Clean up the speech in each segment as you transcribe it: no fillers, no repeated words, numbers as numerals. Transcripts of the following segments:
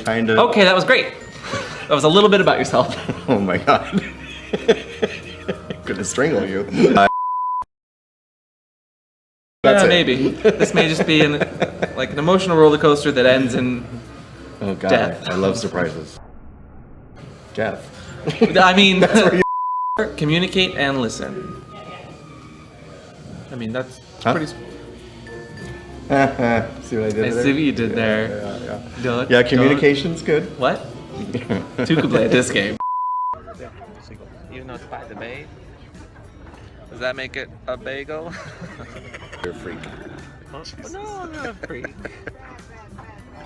kind of. Okay, that was great. That was a little bit about yourself. Oh my god. I'm gonna strangle you. Yeah, maybe. This may just be like an emotional roller coaster that ends in death. I love surprises. Death. I mean, communicate and listen. I mean, that's pretty. See what I did there? I see what you did there. Yeah, communication's good. What? Two could play at this game. Even though it's by the bay, does that make it a bagel? You're a freak. No, I'm not a freak.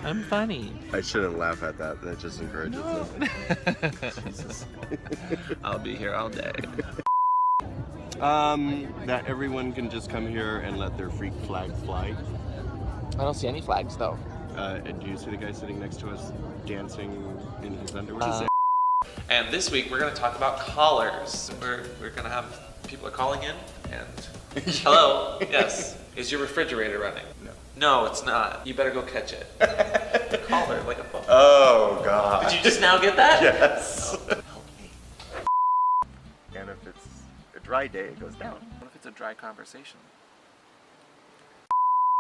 I'm funny. I shouldn't laugh at that. That just encourages it. Jesus. I'll be here all day. That everyone can just come here and let their freak flag fly. I don't see any flags though. And do you see the guy sitting next to us dancing in his underwear? And this week we're going to talk about collars. We're going to have people are calling in and hello, yes, is your refrigerator running? No. No, it's not. You better go catch it. Collar like a phone. Oh god. Did you just now get that? Yes. Oh, help me. And if it's a dry day, it goes down. What if it's a dry conversation?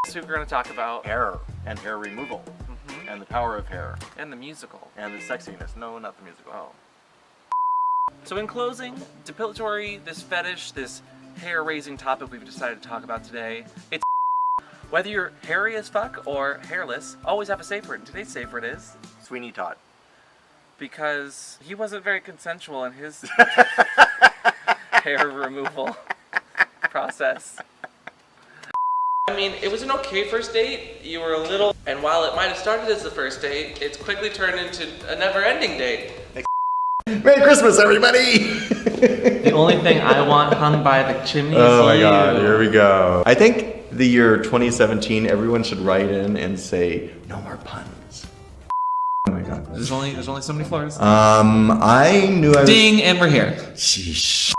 So we're going to talk about Hair and hair removal. And the power of hair. and the musical. And the sexiness. No, not the musical. Oh. So in closing, depilatory, this fetish, this hair-raising topic we've decided to talk about today, it's whether you're hairy as fuck or hairless, always have a safe word. And today's safe word is Sweeney Todd. because he wasn't very consensual in his hair removal process. I mean, it was an okay first date. You were a little, and while it might have started as the first date, it's quickly turned into a never-ending date. Merry Christmas, everybody! The only thing I want hung by the chimney is Oh my you. god, here we go. I think the year 2017, everyone should write in and say, no more puns. Oh my god. There's only so many floors. I knew I was... Ding, and we're here. Sheesh.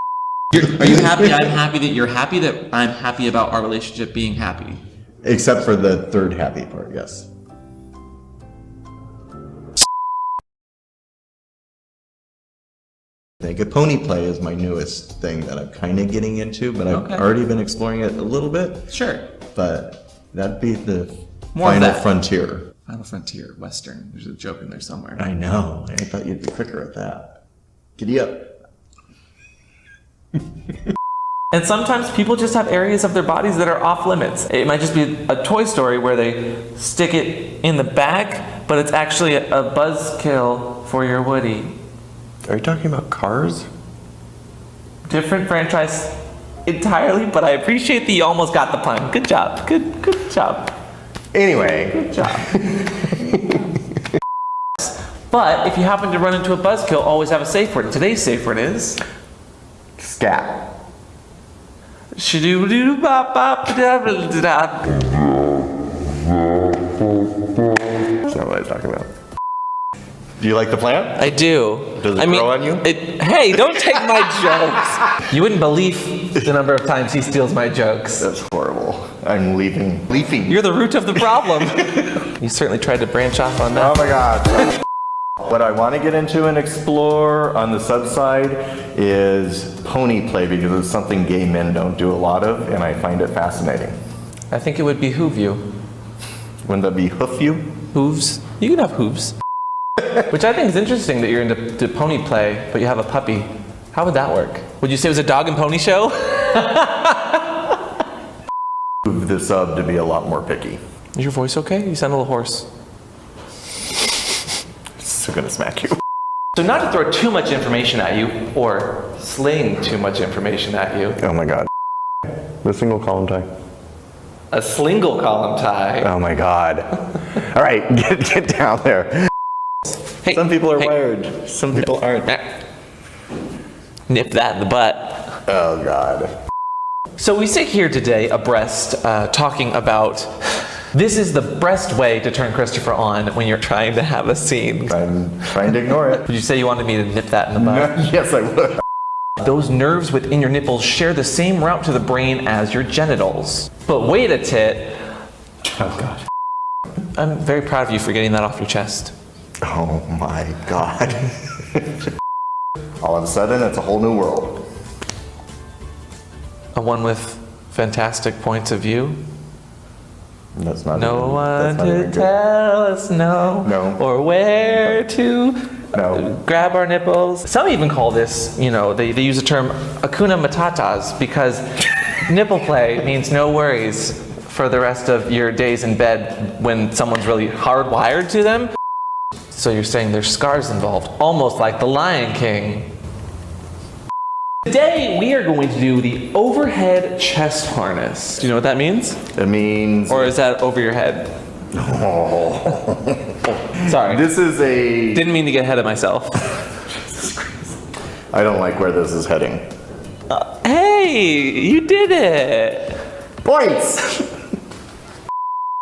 Are you happy? I'm happy that you're happy that I'm happy about our relationship being happy. Except for the third happy part, yes. I think a pony play is my newest thing that I'm kind of getting into, but I've already been exploring it a little bit. Sure. But that'd be the More final of that. frontier. Final Frontier, Western. There's a joke in there somewhere. I know. I thought you'd be quicker at that. Giddy up. And sometimes people just have areas of their bodies that are off limits. It might just be a Toy Story where they stick it in the back, but it's actually a Buzzkill for your Woody. Are you talking about Cars? Different franchise entirely, but I appreciate that you almost got the pun. Good job. Good job. Anyway. Good job. But if you happen to run into a Buzzkill, always have a safe word. Today's safe word is Scat. Shadoo-doo-bop-bop-da-da-da-da. That's not what I was talking about. Do you like the plant? I do. Does it grow on you? Hey, don't take my jokes. You wouldn't believe the number of times he steals my jokes. That's horrible. I'm leaving. Leafing. You're the root of the problem. You certainly tried to branch off on that. Oh my god. What I want to get into and explore on the subside is pony play because it's something gay men don't do a lot of, and I find it fascinating. I think it would behoove you. Wouldn't that be hoof you? Hooves. You can have hooves. Which I think is interesting that you're into pony play, but you have a puppy. How would that work? Would you say it was a dog and pony show? Move the sub to be a lot more picky. Is your voice okay? You sound a little hoarse. So gonna smack you. So not to throw too much information at you, or sling too much information at you. Oh my god. The single column tie. A slingle column tie. Oh my god. All right, get down there. Hey, Some people are wired. Some people aren't. Nip that in the butt. Oh god. So we sit here today abreast, talking about this is the best way to turn Kristofer on when you're trying to have a scene. I'm trying to ignore it. Would you say you wanted me to nip that in the butt? Yes, I would. Those nerves within your nipples share the same route to the brain as your genitals. But wait a tit. Oh god. I'm very proud of you for getting that off your chest. Oh my God. All of a sudden, it's a whole new world. A one with fantastic points of view. That's not No even, one that's not to even good. tell us no, or where to grab our nipples. Some even call this, you know, they use the term Hakuna Matatas because nipple play means no worries for the rest of your days in bed when someone's really hardwired to them. So you're saying there's scars involved, almost like the Lion King. Today we are going to do the overhead chest harness. Do you know what that means? It means... Or is that over your head? Oh. Sorry. This is a... Didn't mean to get ahead of myself. I don't like where this is heading. Hey, you did it! Points!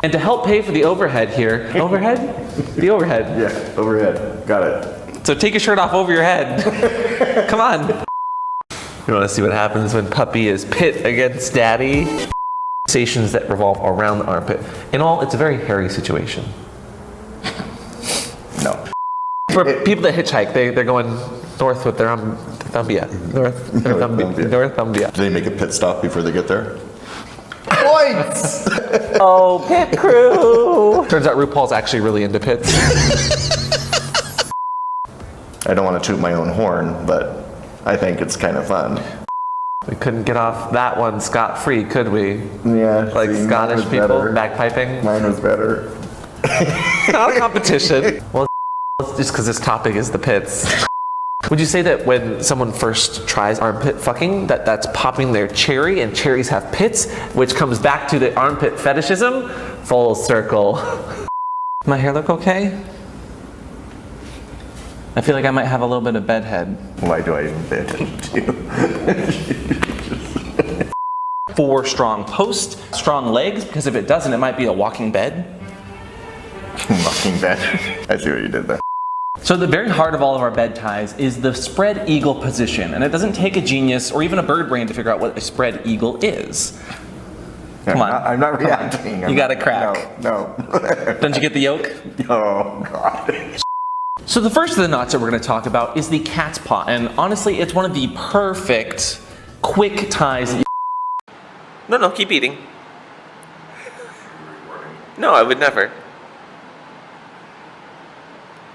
And to help pay for the overhead here, overhead? The overhead. Yeah, overhead. Got it. So take your shirt off over your head. Come on. You want to see what happens when puppy is pit against daddy? Conversations that revolve around the armpit. In all, it's a very hairy situation. No. For people that hitchhike, they're going north with their thumbia. Northumbia. Do they make a pit stop before they get there? Points! Oh, pit crew! Turns out RuPaul's actually really into pits. I don't want to toot my own horn, but I think it's kind of fun. We couldn't get off that one scot-free, could we? Yeah. Like see, Scottish mine was people, better. bagpiping? Mine was better. It's not a competition. Well, just because this topic is the pits. Would you say that when someone first tries armpit fucking, that's popping their cherry, and cherries have pits, which comes back to the armpit fetishism? Full circle. My hair look okay? I feel like I might have a little bit of bedhead. Why do I even pay attention to you? 4 strong posts, strong legs, because if it doesn't, it might be a walking bed. Walking bed. I see what you did there. So the very heart of all of our bed ties is the spread eagle position, and it doesn't take a genius or even a bird brain to figure out what a spread eagle is. Come on. I'm not reacting. You got a crack. No. Don't you get the yolk? Oh, God. So the first of the knots that we're going to talk about is the cat's paw, and honestly, it's one of the perfect, quick ties. No, keep eating. No, I would never.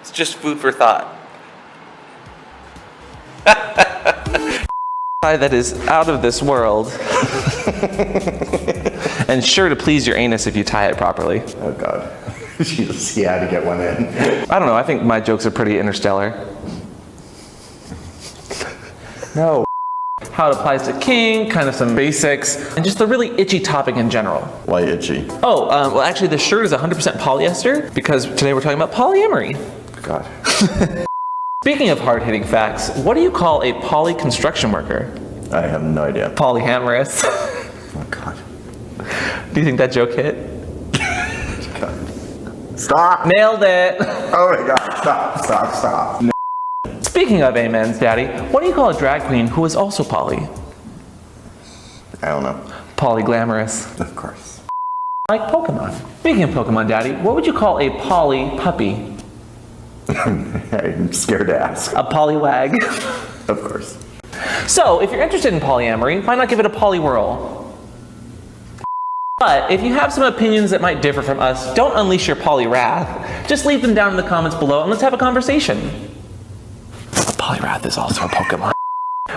It's just food for thought. That is out of this world. And sure to please your anus if you tie it properly. Oh, God. Jesus, he had to get one in. I don't know, I think my jokes are pretty interstellar. No. How it applies to kink, kind of some basics, and just the really itchy topic in general. Why itchy? Oh, well actually the shirt is 100% polyester because today we're talking about polyamory. God. Speaking of hard-hitting facts, what do you call a poly construction worker? I have no idea. Polyamorous. Oh, God. Do you think that joke hit? God. Stop! Nailed it! Oh, my God. Stop. Speaking of amens, Daddy, what do you call a drag queen who is also poly? I don't know. Polyglamorous. Of course. Like Pokemon. Speaking of Pokemon, Daddy, what would you call a poly puppy? I'm scared to ask. A polywag. Of course. So, if you're interested in polyamory, why not give it a poly-whirl? But if you have some opinions that might differ from us, don't unleash your poly-wrath. Just leave them down in the comments below and let's have a conversation. Polyrath is also a Pokemon.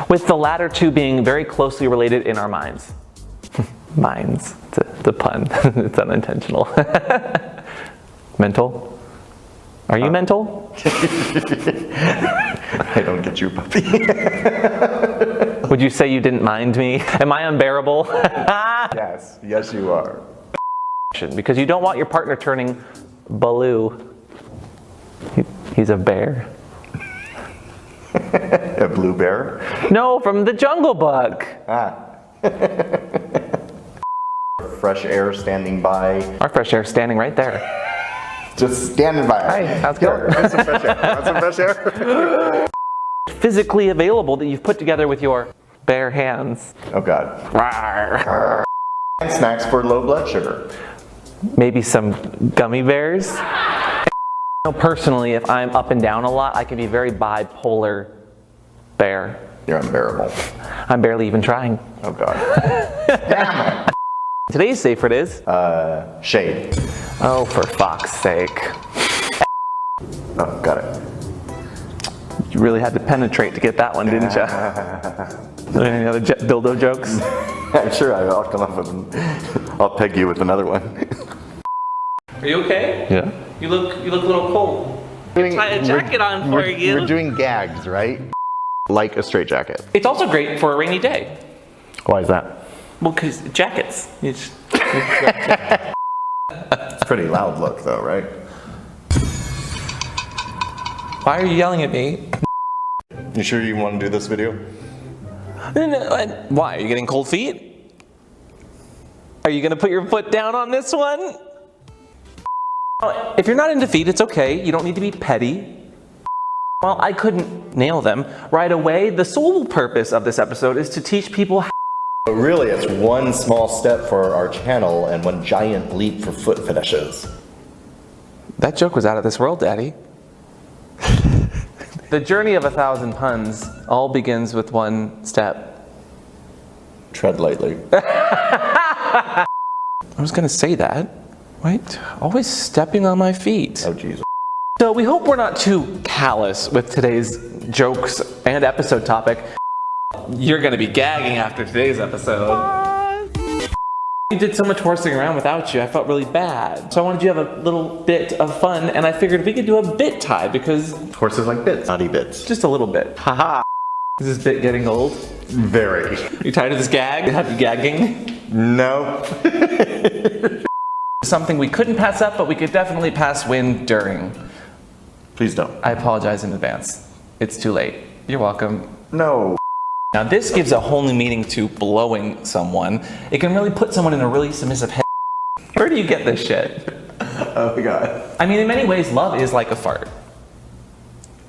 With the latter two being very closely related in our minds. Minds. It's a pun. It's unintentional. Mental? Are you mental? I don't get you, puppy. Would you say you didn't mind me? Am I unbearable? Yes, you are. Because you don't want your partner turning Baloo. He's a bear. A blue bear? No, from the Jungle Book. Fresh air standing by. Our fresh air standing right there. Just standing by. Hi, how's it going? Want some fresh air? Want some fresh air? Physically available that you've put together with your bare hands. Oh, God. Rawr. And snacks for low blood sugar. Maybe some gummy bears. Personally, if I'm up and down a lot, I can be very bipolar bear. You're unbearable. I'm barely even trying. Oh God. Damn it. Today's safe word is? Shade. Oh, for fuck's sake. Oh, got it. You really had to penetrate to get that one, didn't you? Are there any other dildo jokes? I'm sure I'll come up with I'll peg you with another one. Are you okay? Yeah. You look a little cold. Tie a jacket on for you. We're doing gags, right? Like a straight jacket. It's also great for a rainy day. Why is that? Well, because jackets. It's a pretty loud look though, right? Why are you yelling at me? You sure you want to do this video? No, why? Are you getting cold feet? Are you gonna put your foot down on this one? If you're not into feet, it's okay. You don't need to be petty. Well, I couldn't nail them right away. The sole purpose of this episode is to teach people how. But really, it's one small step for our channel and one giant leap for foot fetishes. That joke was out of this world, Daddy. The journey of 1,000 puns all begins with one step. Tread lightly. I was gonna say that. Wait, always stepping on my feet. Oh, jeez. So we hope we're not too callous with today's jokes and episode topic. You're gonna be gagging after today's episode. We did so much horsing around without you, I felt really bad. So I wanted you to have a little bit of fun, and I figured we could do a bit tie because Horses like bits. Naughty bits. just a little bit. Haha. Is this bit getting old? Very. You tired of this gag? Have you gagging? No. Something we couldn't pass up, but we could definitely pass when during. Please don't. I apologize in advance. It's too late. You're welcome. No. Now this gives a whole new meaning to blowing someone. It can really put someone in a really submissive head. Where do you get this shit? Oh my God. I mean, in many ways, love is like a fart.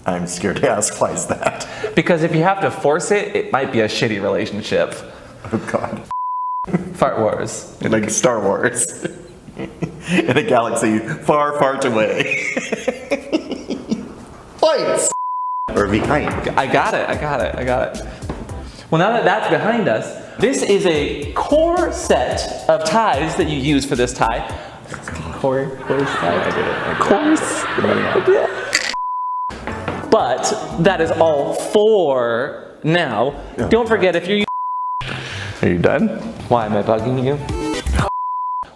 I'm scared to ask why is that. Because if you have to force it, it might be a shitty relationship. Oh God. Fart wars. Like Star Wars. In a galaxy far, far away. Lights! Or behind. I got it. Well, now that that's behind us, this is a core set of ties that you use for this tie. Core tie. I did it. Course. But that is all for now. Don't forget if you're. Are you done? Why am I bugging you?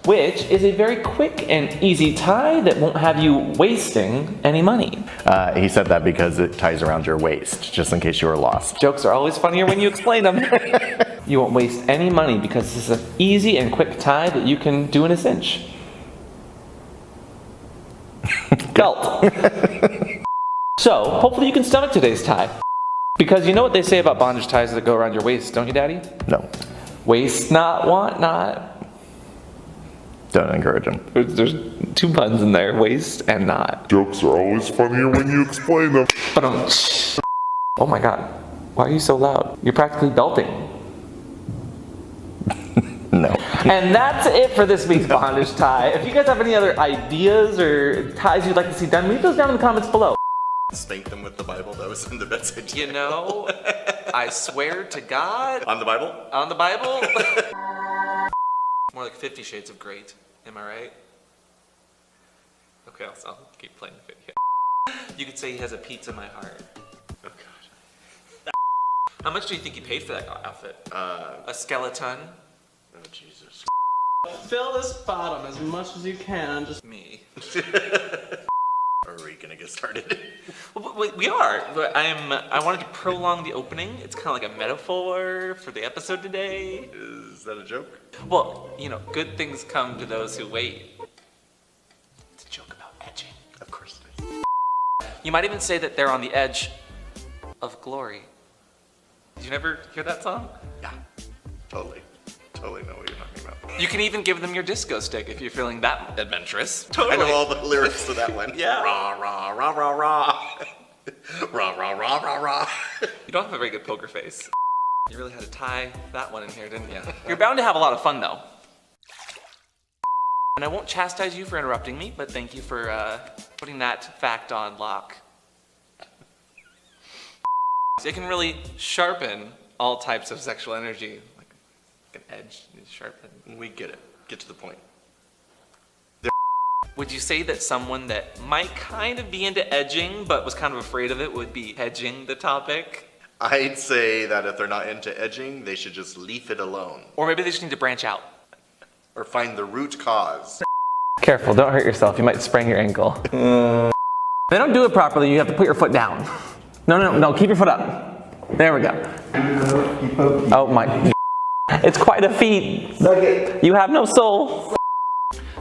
Which is a very quick and easy tie that won't have you wasting any money. He said that because it ties around your waist, just in case you were lost. Jokes are always funnier when you explain them. You won't waste any money because this is an easy and quick tie that you can do in a cinch. Belt. So, hopefully you can stomach today's tie. Because you know what they say about bondage ties that go around your waist, don't you, Daddy? No. Waste not, want not. Don't encourage him. There's two puns in there, waste and not. Jokes are always funnier when you explain them. Oh my God, why are you so loud? You're practically belting. No. And that's it for this week's bondage tie. If you guys have any other ideas or ties you'd like to see done, leave those down in the comments below. Spank them with the Bible. That was in the best idea. You know, I swear to God. On the Bible? On the Bible? More like 50 Shades of Great. Am I right? Okay, I'll keep playing the video. You could say he has a pizza in my heart. Oh gosh. How much do you think he paid for that outfit? A skeleton? Oh Jesus. Fill this bottom as much as you can. Just Me. Are we gonna get started? Well, we are, but I wanted to prolong the opening. It's kind of like a metaphor for the episode today. Is that a joke? Well, you know, good things come to those who wait. It's a joke about edging. Of course it is. You might even say that they're on the edge of glory. Did you never hear that song? Yeah. Totally know what you're talking about. You can even give them your disco stick if you're feeling that adventurous. I know all the lyrics to that one. Yeah. Rah, rah, rah, rah, rah. Rah, rah, rah, rah, rah. You don't have a very good poker face. You really had to tie that one in here, didn't you? You're bound to have a lot of fun, though. And I won't chastise you for interrupting me, but thank you for Putting that fact on lock. It can really sharpen all types of sexual energy. Like an edge, sharpen. We get it. Get to the point. Would you say that someone that might kind of be into edging, but was kind of afraid of it, would be hedging the topic? I'd say that if they're not into edging, they should just leave it alone. Or maybe they just need to branch out. Or find the root cause. Careful, don't hurt yourself. You might sprain your ankle. They don't do it properly. You have to put your foot down. No, keep your foot up. There we go. Oh my. It's quite a feat. You have no soul.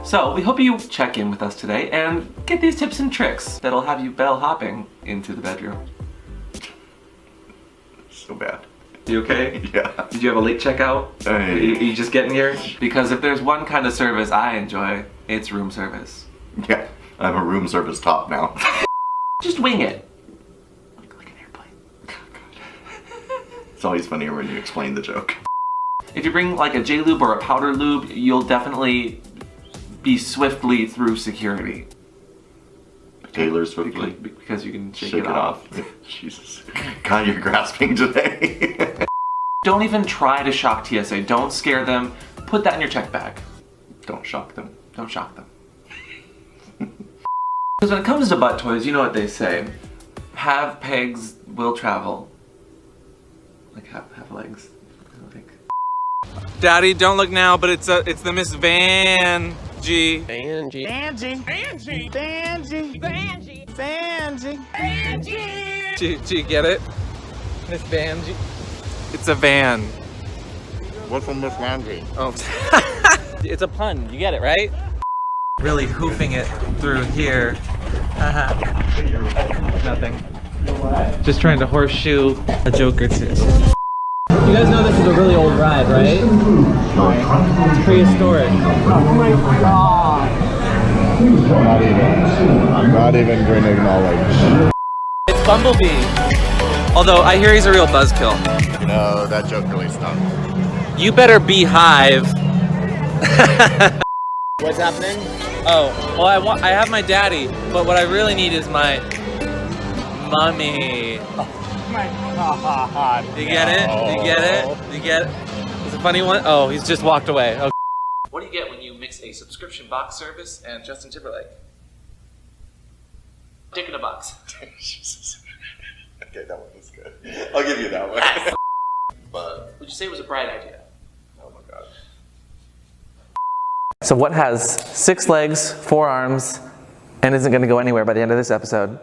So we hope you check in with us today and get these tips and tricks that'll have you bell hopping into the bedroom. So bad. You okay? Yeah. Did you have a late checkout? You just getting here? Because if there's one kind of service I enjoy, it's room service. Yeah. I'm a room service top now. Just wing it. Like an airplane. It's always funnier when you explain the joke. If you bring like a J-lube or a powder lube, you'll definitely be swiftly through security. Taylor swiftly. Because you can shake it off. Jesus. God, you're grasping today. Don't even try to shock TSA. Don't scare them. Put that in your check bag. Don't shock them. Don't shock them. Because when it comes to butt toys, you know what they say. Have pegs, will travel. Like have legs. Daddy, don't look now, but it's the Miss Van G. Do you get it? Miss Van G. It's a van. What's from Miss Landry? Oh. It's a pun. You get it, right? Really hoofing it through here. Nothing. Just trying to horseshoe a joke or two. You guys know this is a really old ride, right? It's prehistoric. I'm not even going to acknowledge. It's Bumblebee. Although I hear he's a real buzzkill. No, that joke really stung. You better beehive. What's happening? Oh, well I have my daddy, but what I really need is my mummy. My God. You get it? You get it? You get it? It's a funny one. Oh, he's just walked away. Okay. What do you get when you mix a subscription box service and Justin Timberlake? Dick in a box. Okay, that one was good. I'll give you that one. But Would you say it was a bright idea? oh my god. So what has 6 legs, 4 arms, and isn't going to go anywhere by the end of this episode?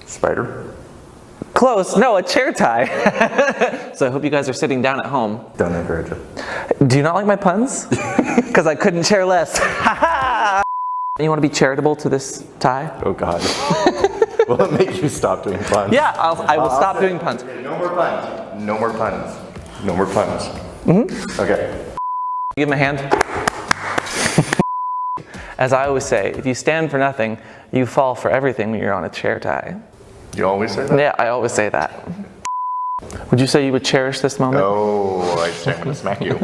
Spider? Close. No, a chair tie. So I hope you guys are sitting down at home. Don't encourage it. Do you not like my puns? Because I couldn't chair less. You want to be charitable to this tie? Oh god. Will it make you stop doing puns? Yeah, I will stop doing puns. Okay, no more puns. No more puns. No more puns. Mm-hmm. Okay. Give him a hand. As I always say, if you stand for nothing, you fall for everything when you're on a chair tie. You always say that? Yeah, I always say that. Would you say you would cherish this moment? Oh, I'm gonna smack you.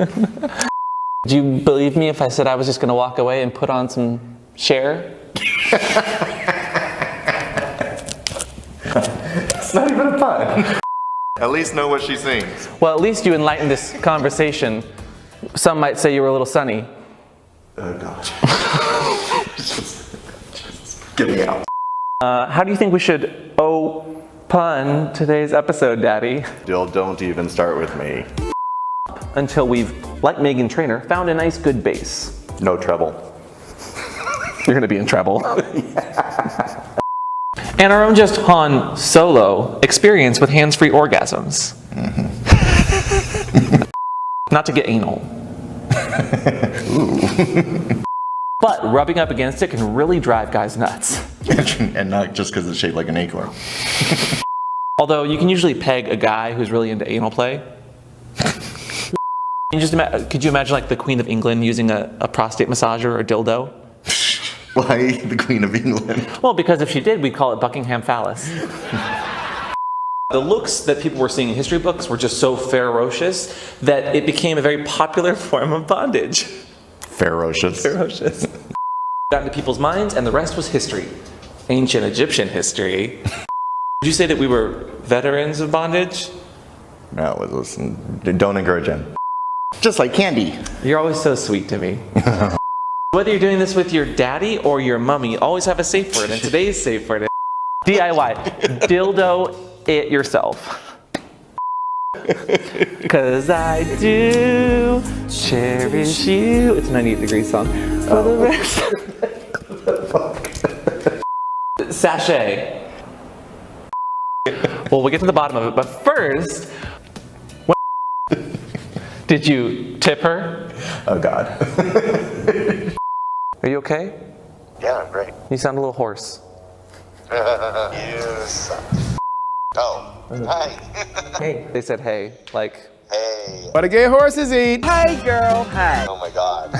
Do you believe me if I said I was just going to walk away and put on some Cher? It's not even a pun. At least know what she sings. Well, at least you enlightened this conversation. Some might say you were a little sunny. Oh gosh. just get me out. How do you think we should pun today's episode, Daddy? Still, don't even start with me. Until we've, like Meghan Trainor, found a nice good base. No trouble. You're gonna be in trouble. And our own just Han Solo experience with hands-free orgasms. Mm-hmm. Not to get anal. But rubbing up against it can really drive guys nuts. And not just because it's shaped like an acorn. Although you can usually peg a guy who's really into anal play. Could you imagine like the Queen of England using a prostate massager or dildo? Why the Queen of England? Well, because if she did, we'd call it Buckingham Phallus. The looks that people were seeing in history books were just so ferocious that it became a very popular form of bondage. Ferocious. Ferocious. got into people's minds, and the rest was history. Ancient Egyptian history. Would you say that we were veterans of bondage? No, listen, don't encourage him. Just like candy. You're always so sweet to me. Whether you're doing this with your daddy or your mummy, always have a safe word, and today's safe word is DIY. Dildo it yourself. Cause I do cherish you. It's a 98 Degrees song. For the rest. Sachet. Well, we'll get to the bottom of it, but first, did you tip her? Oh God. Are you okay? Yeah, I'm great. You sound a little hoarse. You suck. Oh, hi. Hey. They said hey, like. Hey. What do gay horses eat? Hi, girl. Hi. Oh my God.